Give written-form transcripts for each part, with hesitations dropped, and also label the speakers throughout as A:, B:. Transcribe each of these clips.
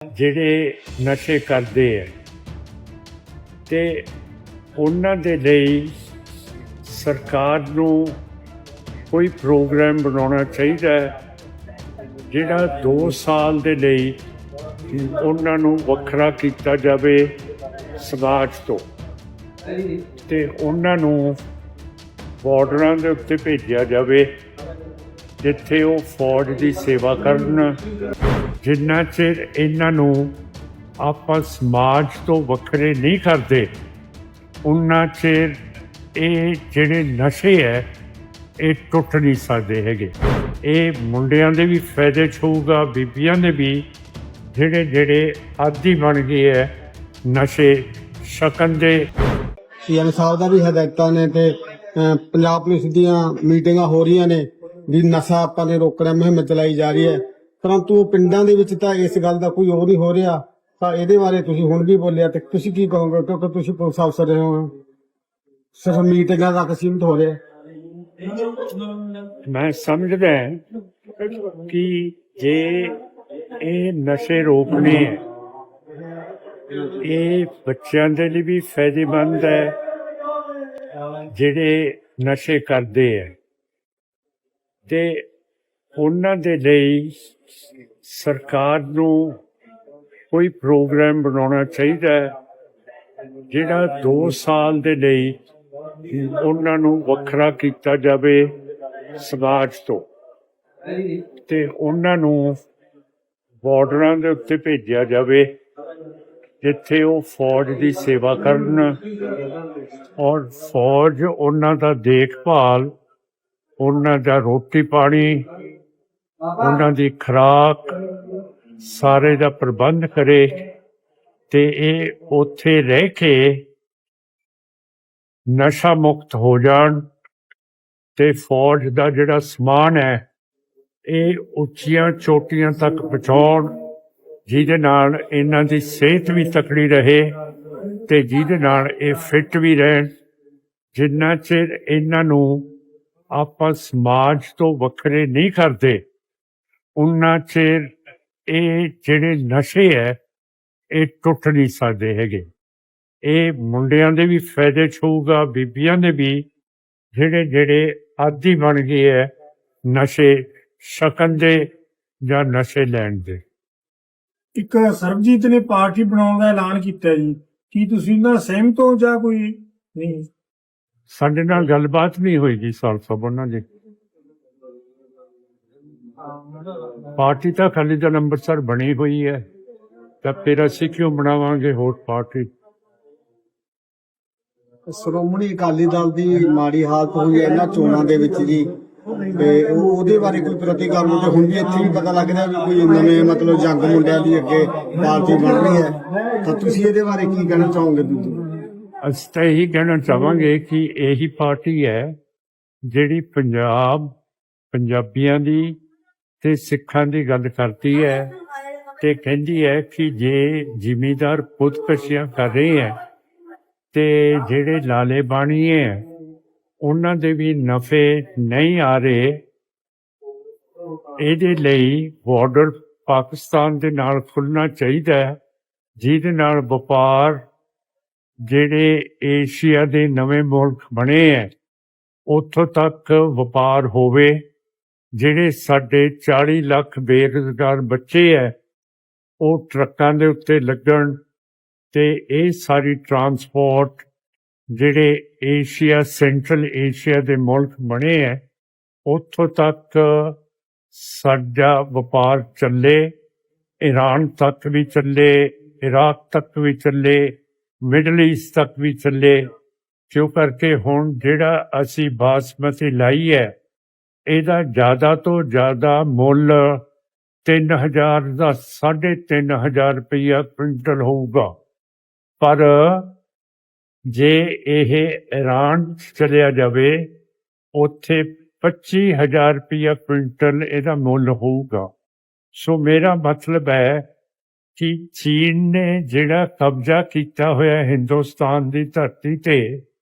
A: ਜਿਹੜੇ ਨਸ਼ੇ ਕਰਦੇ ਹੈ ਤੇ ਉਹਨਾਂ ਦੇ ਲਈ ਸਰਕਾਰ ਨੂੰ ਕੋਈ ਪ੍ਰੋਗਰਾਮ ਬਣਾਉਣਾ ਚਾਹੀਦਾ ਹੈ ਜਿਹੜਾ 2 ਸਾਲ ਦੇ ਲਈ ਉਹਨਾਂ ਨੂੰ ਵੱਖਰਾ ਕੀਤਾ ਜਾਵੇ ਸਮਾਜ ਤੋਂ ਤੇ ਉਹਨਾਂ ਨੂੰ ਬਾਰਡਰਾਂ ਦੇ ਉੱਤੇ ਭੇਜਿਆ ਜਾਵੇ ਜਿੱਥੇ ਉਹ ਫੌਜ ਦੀ ਸੇਵਾ ਕਰਨ। ਜਿੰਨਾ ਚਿਰ ਇਹਨਾਂ ਨੂੰ ਆਪਾਂ ਸਮਾਜ ਤੋਂ ਵੱਖਰੇ ਨਹੀਂ ਕਰਦੇ ਉਨਾ ਚਿਰ ਇਹ ਜਿਹੜੇ ਨਸ਼ੇ ਹੈ ਇਹ ਟੁੱਟ ਨਹੀਂ ਸਕਦੇ ਹੈਗੇ। ਇਹ ਮੁੰਡਿਆਂ ਦੇ ਵੀ ਫਾਇਦੇ 'ਚ ਹੋਊਗਾ, ਬੀਬੀਆਂ ਦੇ ਵੀ ਜਿਹੜੇ ਆਦੀ ਬਣ ਗਏ ਹੈ ਨਸ਼ੇ ਛਕਣ ਦੇ।
B: ਸੀਐਮ ਸਾਹਿਬ ਦਾ ਵੀ ਹਦਾਇਤਾਂ ਨੇ ਤੇ ਪੰਜਾਬ ਪੁਲਿਸ ਦੀਆਂ ਮੀਟਿੰਗਾਂ ਹੋ ਰਹੀਆਂ ਨੇ ਵੀ ਨਸ਼ਾ ਆਪਾਂ ਨੇ ਰੋਕਣਾ ਮੁਹਿੰਮ ਚਲਾਈ ਜਾ ਰਹੀ ਹੈ, ਪਰੰਤੂ ਪਿੰਡਾਂ ਦੇ ਵਿੱਚ ਤਾਂ ਇਸ ਗੱਲ ਦਾ ਕੋਈ ਉਹ ਨਹੀਂ ਹੋ ਰਿਹਾ। ਤਾਂ ਇਹਦੇ ਬਾਰੇ ਤੁਸੀਂ ਹੁਣ ਵੀ ਬੋਲਿਆ ਤੇ ਤੁਸੀਂ ਕੀ ਕਹੋਗੇ, ਕਿਉਂਕਿ ਤੁਸੀਂ ਪੁਲਿਸ ਅਫਸਰ ਰਹੇ ਹੋ, ਸਿਰਫ ਮੀਟਿੰਗਾਂ ਤੱਕ ਸੀਮਿਤ ਹੋ ਰਿਹਾ।
A: ਮੈਂ ਸਮਝਦਾ ਕਿ ਜੇ ਇਹ ਨਸ਼ੇ ਰੋਕਣੇ ਹੈ ਇਹ ਬੱਚਿਆਂ ਦੇ ਲਈ ਵੀ ਫਾਇਦੇਮੰਦ ਹੈ ਜਿਹੜੇ ਨਸ਼ੇ ਕਰਦੇ ਹੈ ਤੇ ਉਹਨਾਂ ਦੇ ਲਈ ਸਰਕਾਰ ਨੂੰ ਕੋਈ ਪ੍ਰੋਗਰਾਮ ਬਣਾਉਣਾ ਚਾਹੀਦਾ ਹੈ ਜਿਹੜਾ 2 ਸਾਲ ਦੇ ਲਈ ਉਹਨਾਂ ਨੂੰ ਵੱਖਰਾ ਕੀਤਾ ਜਾਵੇ ਸਮਾਜ ਤੋਂ ਤੇ ਉਹਨਾਂ ਨੂੰ ਬਾਰਡਰਾਂ ਦੇ ਉੱਤੇ ਭੇਜਿਆ ਜਾਵੇ ਜਿੱਥੇ ਉਹ ਫੌਜ ਦੀ ਸੇਵਾ ਕਰਨ ਔਰ ਫੌਜ ਉਹਨਾਂ ਦਾ ਦੇਖਭਾਲ, ਉਹਨਾਂ ਦਾ ਰੋਟੀ ਪਾਣੀ, ਉਹਨਾਂ ਦੀ ਖੁਰਾਕ ਸਾਰੇ ਦਾ ਪ੍ਰਬੰਧ ਕਰੇ ਤੇ ਇਹ ਉੱਥੇ ਰਹਿ ਕੇ ਨਸ਼ਾ ਮੁਕਤ ਹੋ ਜਾਣ ਤੇ ਫੌਜ ਦਾ ਜਿਹੜਾ ਸਮਾਨ ਹੈ ਇਹ ਉੱਚੀਆਂ ਚੋਟੀਆਂ ਤੱਕ ਪਹੁੰਚਾਉਣ ਜਿਹਦੇ ਨਾਲ ਇਹਨਾਂ ਦੀ ਸਿਹਤ ਵੀ ਤਕੜੀ ਰਹੇ ਤੇ ਜਿਹਦੇ ਨਾਲ ਇਹ ਫਿੱਟ ਵੀ ਰਹਿਣ। ਜਿੰਨਾ ਚਿਰ ਇਹਨਾਂ ਨੂੰ ਆਪਾਂ ਸਮਾਜ ਤੋਂ ਵੱਖਰੇ ਨਹੀਂ ਕਰਦੇ ਉਨਾ ਚਿਰ ਇਹ ਜਿਹੜੇ ਨਸ਼ੇ ਹੈ ਇਹ ਟੁੱਟ ਨਹੀਂ ਸਕਦੇ ਹੈਗੇ। ਇਹ ਮੁੰਡਿਆਂ ਦੇ ਵੀ ਫਾਇਦੇ 'ਚ ਹੋਊਗਾ, ਬੀਬੀਆਂ ਦੇ ਵੀ ਜਿਹੜੇ ਆਦੀ ਬਣ ਗਏ ਹੈ ਨਸ਼ੇ ਛਕਣ ਦੇ ਜਾਂ ਨਸ਼ੇ ਲੈਣ ਦੇ।
C: ਇੱਕ ਸਰਬਜੀਤ ਨੇ ਪਾਰਟੀ ਬਣਾਉਣ ਦਾ ਐਲਾਨ ਕੀਤਾ ਜੀ, ਕੀ ਤੁਸੀਂ ਉਹਨਾਂ ਨਾਲ ਸਹਿਮਤ ਹੋ ਜਾਂ ਕੋਈ ਨਹੀਂ?
A: ਸਾਡੇ ਨਾਲ ਗੱਲਬਾਤ ਨਹੀਂ ਹੋਈ ਜੀ ਸਾਹਿਬ ਉਹਨਾਂ ਦੀ। ਪਾਰਟੀ ਤਾਂ ਖਾਲੀ ਦਾ ਅੰਮ੍ਰਿਤਸਰ ਬਣੀ ਹੋਈ ਹੈ ਤਾਂ ਫਿਰ ਅਸੀਂ ਕਿਉਂ ਬਣਾਵਾਂਗੇ ਹੋਰ ਪਾਰਟੀ।
B: ਸ਼੍ਰੋਮਣੀ ਅਕਾਲੀ ਦਲ ਦੀ ਮਾੜੀ ਹਾਲਤ ਹੋਈ ਹੈ ਇਹਨਾਂ ਚੋਣਾਂ ਦੇ ਵਿੱਚ ਜੀ, ਤੇ ਉਹਦੇ ਬਾਰੇ ਕੋਈ ਪ੍ਰਤੀਕਰਮ ਤੇ ਹੁਣ ਵੀ ਇੱਥੇ ਵੀ ਪਤਾ ਲੱਗ ਰਿਹਾ ਵੀ ਕੋਈ ਨਵੇਂ ਮਤਲਬ ਜੰਗ ਮੁੰਡਿਆਂ ਦੀ ਅੱਗੇ ਪਾਰਟੀ ਬਣ ਰਹੀ ਹੈ, ਤਾਂ ਤੁਸੀਂ ਇਹਦੇ ਬਾਰੇ ਕੀ ਕਹਿਣਾ ਚਾਹੋਗੇ?
A: ਅਸੀਂ ਤਾਂ ਇਹੀ ਕਹਿਣਾ ਚਾਹਾਂਗੇ ਕਿ ਇਹੀ ਪਾਰਟੀ ਹੈ ਜਿਹੜੀ ਪੰਜਾਬੀਆਂ ਦੀ ਤੇ ਸਿੱਖਾਂ ਦੀ ਗੱਲ ਕਰਦੀ ਹੈ ਤੇ ਕਹਿੰਦੀ ਹੈ ਕਿ ਜੇ ਜ਼ਿਮੀਂਦਾਰ ਖੁਦਕਸ਼ੀਆਂ ਕਰ ਰਹੇ ਹੈ ਤੇ ਜਿਹੜੇ ਲਾਲੇ ਬਾਣੀਏ ਹੈ ਉਹਨਾਂ ਦੇ ਵੀ ਨਫੇ ਨਹੀਂ ਆ ਰਹੇ। ਇਹਦੇ ਲਈ ਬਾਰਡਰ ਪਾਕਿਸਤਾਨ ਦੇ ਨਾਲ ਖੁੱਲ੍ਹਣਾ ਚਾਹੀਦਾ ਹੈ ਜਿਹਦੇ ਨਾਲ ਵਪਾਰ ਜਿਹੜੇ ਏਸ਼ੀਆ ਦੇ ਨਵੇਂ ਮੁਲਕ ਬਣੇ ਹੈ ਉੱਥੋਂ ਤੱਕ ਵਪਾਰ ਹੋਵੇ। ਜਿਹੜੇ ਸਾਡੇ 40 ਲੱਖ ਬੇਰੁਜ਼ਗਾਰ ਬੱਚੇ ਹੈ ਉਹ ਟਰੱਕਾਂ ਦੇ ਉੱਤੇ ਲੱਗਣ ਤੇ ਇਹ ਸਾਰੀ ਟਰਾਂਸਪੋਰਟ ਜਿਹੜੇ ਏਸ਼ੀਆ ਸੈਂਟਰਲ ਏਸ਼ੀਆ ਦੇ ਮੁਲਕ ਬਣੇ ਹੈ ਉੱਥੋਂ ਤੱਕ ਸਾਡਾ ਵਪਾਰ ਚੱਲੇ, ਈਰਾਨ ਤੱਕ ਵੀ ਚੱਲੇ, ਇਰਾਕ ਤੱਕ ਵੀ ਚੱਲੇ, ਮਿਡਲ ਈਸਟ ਤੱਕ ਵੀ ਚੱਲੇ। ਕਿਉਂ ਕਰਕੇ ਹੁਣ ਜਿਹੜਾ ਅਸੀਂ ਬਾਸਮਤੀ ਲਾਈ ਹੈ ਇਹਦਾ ਜ਼ਿਆਦਾ ਤੋਂ ਜ਼ਿਆਦਾ ਮੁੱਲ 3000 ਦਾ 3500 ਰੁਪਈਆ ਕੁਇੰਟਲ ਹੋਊਗਾ, ਪਰ ਜੇ ਇਹ ਈਰਾਨ ਚਲਿਆ ਜਾਵੇ ਉੱਥੇ 25000 ਰੁਪਈਆ ਕੁਇੰਟਲ ਇਹਦਾ ਮੁੱਲ ਹੋਊਗਾ। ਸੋ ਮੇਰਾ ਮਤਲਬ ਹੈ ਕਿ ਚੀਨ ਨੇ ਜਿਹੜਾ ਕਬਜ਼ਾ ਕੀਤਾ ਹੋਇਆ ਹਿੰਦੁਸਤਾਨ ਦੀ ਧਰਤੀ ਤੇ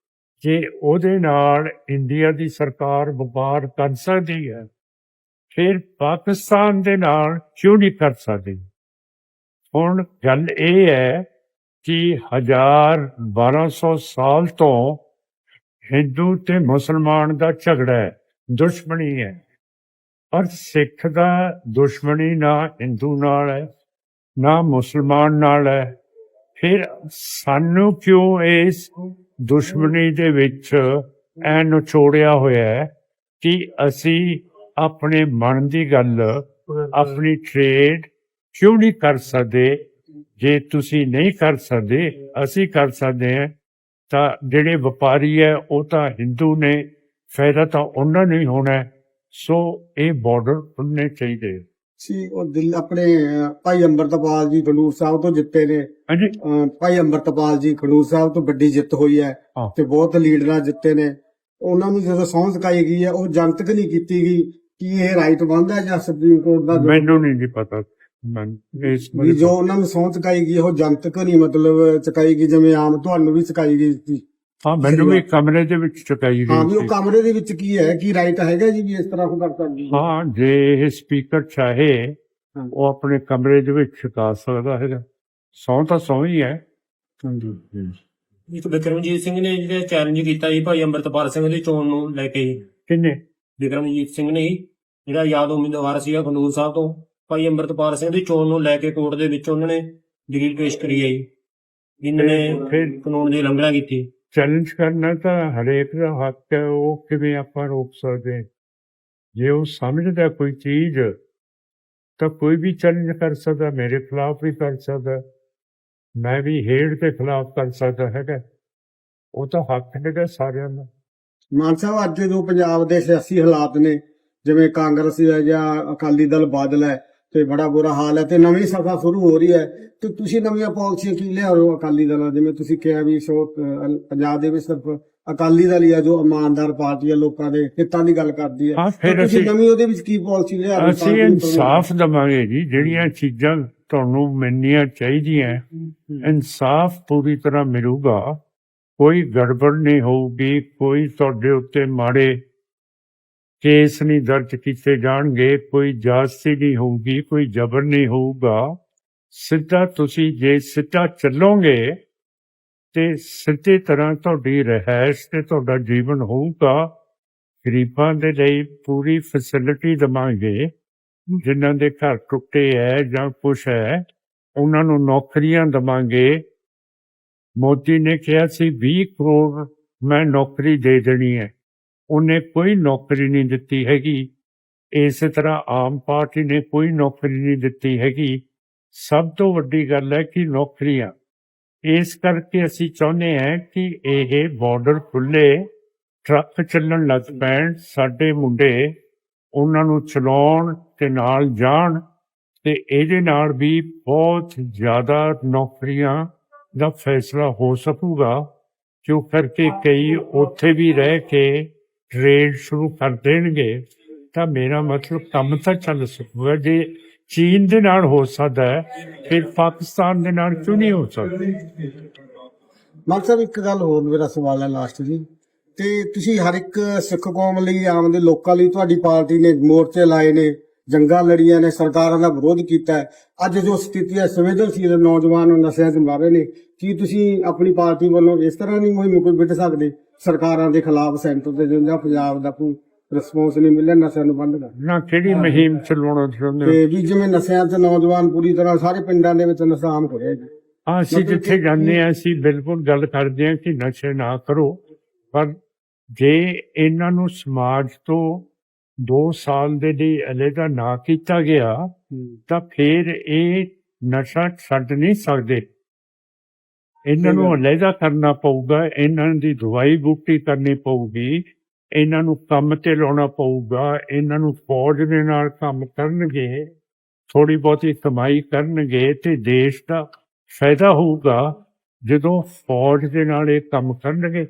A: ਜੇ ਉਹਦੇ ਨਾਲ ਇੰਡੀਆ ਦੀ ਸਰਕਾਰ ਵਪਾਰ ਕਰ ਸਕਦੀ ਹੈ ਫਿਰ ਪਾਕਿਸਤਾਨ ਦੇ ਨਾਲ ਕਿਉਂ ਨਹੀਂ ਕਰ ਸਕਦੀ। ਹੁਣ ਗੱਲ ਇਹ ਹੈ ਕਿ 1200 ਸਾਲ ਤੋਂ ਹਿੰਦੂ ਤੇ ਮੁਸਲਮਾਨ ਦਾ ਝਗੜਾ ਹੈ, ਦੁਸ਼ਮਣੀ ਹੈ। ਪਰ ਸਿੱਖ ਦਾ ਦੁਸ਼ਮਣੀ ਨਾ ਹਿੰਦੂ ਨਾਲ ਹੈ ਨਾ ਮੁਸਲਮਾਨ ਨਾਲ ਹੈ। ਫਿਰ ਸਾਨੂੰ ਕਿਉਂ ਇਸ ਦੁਸ਼ਮਣੀ ਦੇ ਵਿੱਚ ਐ ਨਿਚੋੜਿਆ ਹੋਇਆ ਹੈ ਕਿ ਅਸੀਂ ਆਪਣੇ ਮਨ ਦੀ ਗੱਲ, ਆਪਣੀ ਟ੍ਰੇਡ ਕਿਉਂ ਨਹੀਂ ਕਰ ਸਕਦੇ? ਜੇ ਤੁਸੀਂ ਨਹੀਂ ਕਰ ਸਕਦੇ, ਅਸੀਂ ਕਰ ਸਕਦੇ ਹਾਂ। ਤਾਂ ਜਿਹੜੇ ਵਪਾਰੀ ਹੈ ਉਹ ਤਾਂ ਹਿੰਦੂ ਨੇ, ਫਾਇਦਾ ਤਾਂ ਉਹਨਾਂ ਨੂੰ ਹੀ ਹੋਣਾ ਹੈ। ਸੋ ਇਹ ਬਾਰਡਰ ਖੁੱਲ੍ਹਣੇ ਚਾਹੀਦੇ।
B: ਸੀ ਉਹ ਦਿਲ ਆਪਣੇ ਭਾਈ ਅੰਮ੍ਰਿਤਪਾਲ ਜੀ ਖਡੂਰ ਸਾਹਿਬ ਤੋਂ ਜਿੱਤੇ ਨੇ।
A: ਹਾਂਜੀ,
B: ਭਾਈ ਅੰਮ੍ਰਿਤਪਾਲ ਜੀ ਖਡੂਰ ਸਾਹਿਬ ਤੋਂ ਵੱਡੀ ਜਿੱਤ ਹੋਈ ਹੈ
A: ਹਾਂ।
B: ਤੇ ਬਹੁਤ ਲੀਡਰਾਂ ਜਿੱਤੇ ਨੇ। ਉਹਨਾਂ ਨੂੰ ਜਦੋਂ ਸਹੁੰ ਚੁਕਾਈ ਗਈ ਹੈ, ਉਹ ਜਨਤਕ ਨਹੀਂ ਕੀਤੀ ਗਈ ਕਿ ਇਹ ਰਾਈਟ ਬਣਦਾ ਹੈ ਜਾਂ ਸੁਪਰੀਮ ਕੋਰਟ ਦਾ
A: ਮੈਨੂੰ ਨਹੀਂ ਜੀ ਪਤਾ। ਇਸ
B: ਵੀ ਜੋ ਉਹਨਾਂ ਨੂੰ ਸਹੁੰ ਚੁਕਾਈ ਗਈ ਉਹ ਜਨਤਕ ਨਹੀਂ ਮਤਲਬ ਚੁਕਾਈ ਗਈ, ਜਿਵੇਂ ਆਮ ਤੁਹਾਨੂੰ ਵੀ ਚੁਕਾਈ ਗਈ ਸੀ।
A: ਹਾਂ, ਮੈਨੂੰ ਵੀ ਕਮਰੇ ਦੇ ਵਿੱਚ ਚੁਕਾਈ
B: ਹਾਂ, ਵੀ
A: ਗਈ
B: ਉਹ
A: ਸੀ।
B: ਕਮਰੇ ਦੇ ਵਿੱਚ ਕੀ ਹੈ ਕਿ ਰਾਈਟ ਹੈਗਾ ਜੀ ਵੀ ਇਸ ਤਰ੍ਹਾਂ ਉਹ ਕਰ ਸਕਦੀ ਹੈ?
A: ਹਾਂ, ਜੇ ਇਹ ਸਪੀਕਰ ਚਾਹੇ ਉਹ ਆਪਣੇ ਕਮਰੇ ਦੇ ਵਿੱਚ ਚੁਕਾ ਸਕਦਾ ਹੈਗਾ। ਸਹੁੰ ਤਾਂ ਸਹੁੰ ਹੀ ਹੈ।
D: ਇੱਕ ਬਿਕਰਮਜੀਤ ਸਿੰਘ ਨੇ ਜਿਹੜਾ ਚੈਲੰਜ ਕੀਤਾ ਜੀ ਭਾਈ ਅੰਮ੍ਰਿਤਪਾਲ ਸਿੰਘ ਦੀ ਚੋਣ ਨੂੰ ਲੈ ਕੇ ਜੀ।
A: ਕਿੰਨੇ?
D: ਬਿਕਰਮਜੀਤ ਸਿੰਘ ਨੇ ਜੀ, ਜਿਹੜਾ ਆਜ਼ਾਦ ਉਮੀਦਵਾਰ ਸੀਗਾ ਖਡੂਰ ਸਾਹਿਬ ਤੋਂ, ਭਾਈ ਅੰਮ੍ਰਿਤਪਾਲ ਸਿੰਘ ਦੀ ਚੋਣ ਨੂੰ ਲੈ ਕੇ ਕੋਰਟ ਦੇ ਵਿੱਚ ਉਹਨਾਂ ਨੇ ਦਲੀਲ ਪੇਸ਼ ਕਰੀ ਹੈ ਜੀ। ਇਹਨਾਂ ਨੇ
A: ਫਿਰ
D: ਕਾਨੂੰਨ ਦੀ ਉਲੰਘਣਾ ਕੀਤੀ।
A: ਚੈਲੰਜ ਕਰਨਾ ਤਾਂ ਹਰੇਕ ਦਾ ਹੱਕ ਹੈ। ਉਹ ਕਿਵੇਂ ਆਪਾਂ ਰੋਕ ਸਕਦੇ? ਜੇ ਉਹ ਸਮਝਦਾ ਕੋਈ ਚੀਜ਼ ਤਾਂ ਕੋਈ ਵੀ ਚੈਲੰਜ ਕਰ ਸਕਦਾ। ਮੇਰੇ ਖਿਲਾਫ ਵੀ ਕਰ ਸਕਦਾ, ਮੈਂ ਵੀ ਹੇਡ ਦੇ ਖਿਲਾਫ ਕਰ ਸਕਦਾ ਹੈਗਾ। ਉਹ ਤਾਂ ਹੱਕ ਹੈਗਾ ਸਾਰਿਆਂ ਦਾ।
B: ਮਾਨ ਸਾਹਿਬ, ਅੱਜ ਜੋ ਪੰਜਾਬ ਦੇ ਸਿਆਸੀ ਹਾਲਾਤ ਨੇ, ਜਿਵੇਂ ਕਾਂਗਰਸ ਹੈ ਜਾਂ ਅਕਾਲੀ ਦਲ ਬਾਦਲ ਹੈ, ਤੇ ਬੜਾ ਬੁਰਾ ਹਾਲ ਹੈ ਤੇ ਨਵੀਂ ਸਭਾ ਸ਼ੁਰੂ ਹੋ ਰਹੀ ਹੈ, ਤੇ ਤੁਸੀਂ ਨਵੀਆਂ ਪਾਲਿਸੀਆਂ ਕੀ ਲਿਆ ਰਹੇ ਹੋ ਅਕਾਲੀ ਦਲ? ਜਿਵੇਂ ਤੁਸੀਂ ਕਿਹਾ ਵੀ ਪੰਜਾਬ ਦੇ ਵਿੱਚ ਸਿਰਫ ਅਕਾਲੀ ਦਲ ਹੀ ਆ ਜੋ ਇਮਾਨਦਾਰ ਪਾਰਟੀ ਹੈ, ਲੋਕਾਂ ਦੇ ਹਿੱਤਾਂ ਦੀ ਗੱਲ ਕਰਦੀ ਹੈ।
A: ਹਾਂ,
B: ਤੇ
A: ਫਿਰ
B: ਤੁਸੀਂ
A: ਅਸੀਂ
B: ਨਵੀਂ ਉਹਦੇ ਵਿੱਚ ਕੀ ਪਾਲਿਸੀ ਲਿਆ ਰਹੇ ਹੋ?
A: ਅਸੀਂ ਇਨਸਾਫ ਦੇਵਾਂਗੇ ਜੀ। ਜਿਹੜੀਆਂ ਚੀਜ਼ਾਂ ਤੁਹਾਨੂੰ ਮਿਲਣੀਆਂ ਚਾਹੀਦੀਆਂ, ਇਨਸਾਫ ਪੂਰੀ ਤਰ੍ਹਾਂ ਮਿਲੂਗਾ। ਕੋਈ ਗੜਬੜ ਨਹੀਂ ਹੋਊਗੀ, ਕੋਈ ਤੁਹਾਡੇ ਉੱਤੇ ਮਾੜੇ ਕੇਸ ਨਹੀਂ ਦਰਜ ਕੀਤੇ ਜਾਣਗੇ, ਕੋਈ ਜਾਸਤੀ ਨਹੀਂ ਹੋਊਗੀ, ਕੋਈ ਜ਼ਬਰ ਨਹੀਂ ਹੋਊਗਾ। ਸਿੱਧਾ ਤੁਸੀਂ ਜੇ ਸਿੱਧਾ ਚੱਲੋਗੇ ਤੇ ਸਿੱਧੇ ਤਰ੍ਹਾਂ ਤੁਹਾਡੀ ਰਿਹਾਇਸ਼ ਤੇ ਤੁਹਾਡਾ ਜੀਵਨ ਹੋਊਗਾ। ਗਰੀਬਾਂ ਦੇ ਲਈ ਪੂਰੀ ਫੈਸਿਲਿਟੀ ਦੇਵਾਂਗੇ। ਜਿਨ੍ਹਾਂ ਦੇ ਘਰ ਟੁੱਟੇ ਹੈ ਜਾਂ ਕੁਛ ਹੈ, ਉਹਨਾਂ ਨੂੰ ਨੌਕਰੀਆਂ ਦੇਵਾਂਗੇ। ਮੋਦੀ ਨੇ ਕਿਹਾ ਸੀ 20 ਕਰੋੜ ਮੈਂ ਨੌਕਰੀ ਦੇ ਦੇਣੀ ਹੈ, ਉਹਨੇ ਕੋਈ ਨੌਕਰੀ ਨਹੀਂ ਦਿੱਤੀ ਹੈਗੀ। ਇਸੇ ਤਰ੍ਹਾਂ ਆਮ ਪਾਰਟੀ ਨੇ ਕੋਈ ਨੌਕਰੀ ਨਹੀਂ ਦਿੱਤੀ ਹੈਗੀ। ਸਭ ਤੋਂ ਵੱਡੀ ਗੱਲ ਹੈ ਕਿ ਨੌਕਰੀਆਂ। ਇਸ ਕਰਕੇ ਅਸੀਂ ਚਾਹੁੰਦੇ ਹਾਂ ਕਿ ਇਹ ਬਾਰਡਰ ਖੁੱਲ੍ਹੇ, ਟਰੱਕ ਚੱਲਣ ਲੱਗ ਪੈਣ, ਸਾਡੇ ਮੁੰਡੇ ਉਹਨਾਂ ਨੂੰ ਚਲਾਉਣ ਤੇ ਨਾਲ ਜਾਣ, ਤੇ ਇਹਦੇ ਨਾਲ ਵੀ ਬਹੁਤ ਜ਼ਿਆਦਾ ਨੌਕਰੀਆਂ ਦਾ ਫੈਸਲਾ ਹੋ ਸਕੂਗਾ। ਕਿਉਂ ਕਰਕੇ ਕਈ ਉੱਥੇ ਵੀ ਰਹਿ ਕੇ ਟ੍ਰੇਡ ਸ਼ੁਰੂ ਕਰ ਦੇਣਗੇ, ਤਾਂ ਮੇਰਾ ਮਤਲਬ ਕੰਮ ਤਾਂ ਚੱਲ ਸਕੂਗਾ। ਜੇ ਚੀਨ ਦੇ ਨਾਲ ਹੋ ਸਕਦਾ ਹੈ, ਫਿਰ ਪਾਕਿਸਤਾਨ ਦੇ ਨਾਲ ਕਿਉਂ ਨਹੀਂ ਹੋ ਸਕਦਾ?
B: ਮਾਨ ਸਾਹਿਬ, ਇੱਕ ਗੱਲ ਹੋਰ ਮੇਰਾ ਸਵਾਲ ਹੈ ਲਾਸਟ ਜੀ, ਤੇ ਤੁਸੀਂ ਹਰ ਇੱਕ ਸਿੱਖ ਕੌਮ ਲਈ, ਆਮ ਦੇ ਲੋਕਾਂ ਲਈ ਤੁਹਾਡੀ ਪਾਰਟੀ ਨੇ ਮੋਰਚੇ ਲਾਏ ਨੇ, ਜੰਗਾਂ ਲੜੀਆਂ ਨੇ, ਸਰਕਾਰਾਂ ਦਾ ਵਿਰੋਧ ਕੀਤਾ ਹੈ। ਅੱਜ ਜੋ ਸਥਿਤੀ ਹੈ, ਸੰਵੇਦਨਸ਼ੀਲ ਨੌਜਵਾਨ ਨਸ਼ਿਆਂ 'ਚ ਮਾਰੇ ਨੇ, ਕੀ ਤੁਸੀਂ ਆਪਣੀ ਪਾਰਟੀ ਵੱਲੋਂ ਇਸ ਤਰ੍ਹਾਂ ਦੀ ਮੁਹਿੰਮ ਕੋਈ ਵਿੱਢ ਸਕਦੇ ਸਰਕਾਰਾਂ ਦੇ ਖਿਲਾਫ, ਸੈਂਟਰ ਤੇ ਜਾਂ ਪੰਜਾਬ ਦਾ ਕੋਈ ਰਿਸਪੌਂਸ ਨਹੀਂ ਮਿਲਿਆ ਨਸ਼ਿਆਂ ਨੂੰ ਬੰਦ ਕਰਨ?
A: ਨਾ, ਕਿਹੜੀ ਮੁਹਿੰਮ ਚਲਾਉਣਾ ਚਾਹੁੰਦੇ ਹੋ?
B: ਤੇ ਵੀ ਜਿਵੇਂ ਨਸ਼ਿਆਂ 'ਚ ਨੌਜਵਾਨ ਪੂਰੀ ਤਰ੍ਹਾਂ ਸਾਰੇ ਪਿੰਡਾਂ ਦੇ ਵਿੱਚ ਨਸ਼ਾ ਆਮ ਹੋ ਰਿਹਾ ਜੀ।
A: ਹਾਂ, ਅਸੀਂ ਜਿੱਥੇ ਜਾਂਦੇ ਹਾਂ ਅਸੀਂ ਬਿਲਕੁਲ ਗੱਲ ਕਰਦੇ ਹਾਂ ਕਿ ਨਸ਼ੇ ਨਾ ਕਰੋ। ਪਰ ਜੇ ਇਹਨਾਂ ਨੂੰ ਸਮਾਜ ਤੋਂ 2 ਸਾਲ ਦੇ ਲਈ ਅਲੱਗਾ ਨਾ ਕੀਤਾ ਗਿਆ, ਤਾਂ ਫਿਰ ਇਹ ਨਸ਼ਾ ਛੱਡ ਨਹੀਂ ਸਕਦੇ। ਇਹਨਾਂ ਨੂੰ ਅਲੱਗਾ ਕਰਨਾ ਪਊਗਾ, ਇਹਨਾਂ ਦੀ ਦਵਾਈ ਬੂਟੀ ਕਰਨੀ ਪਊਗੀ, ਇਹਨਾਂ ਨੂੰ ਕੰਮ ਤੇ ਲਾਉਣਾ ਪਊਗਾ। ਇਹਨਾਂ ਨੂੰ ਫੌਜ ਦੇ ਨਾਲ ਕੰਮ ਕਰਨਗੇ, ਥੋੜੀ ਬਹੁਤੀ ਕਮਾਈ ਕਰਨਗੇ, ਤੇ ਦੇਸ਼ ਦਾ ਫਾਇਦਾ ਹੋਊਗਾ। ਜਦੋਂ ਫੌਜ ਦੇ ਨਾਲ ਇਹ ਕੰਮ ਕਰਨਗੇ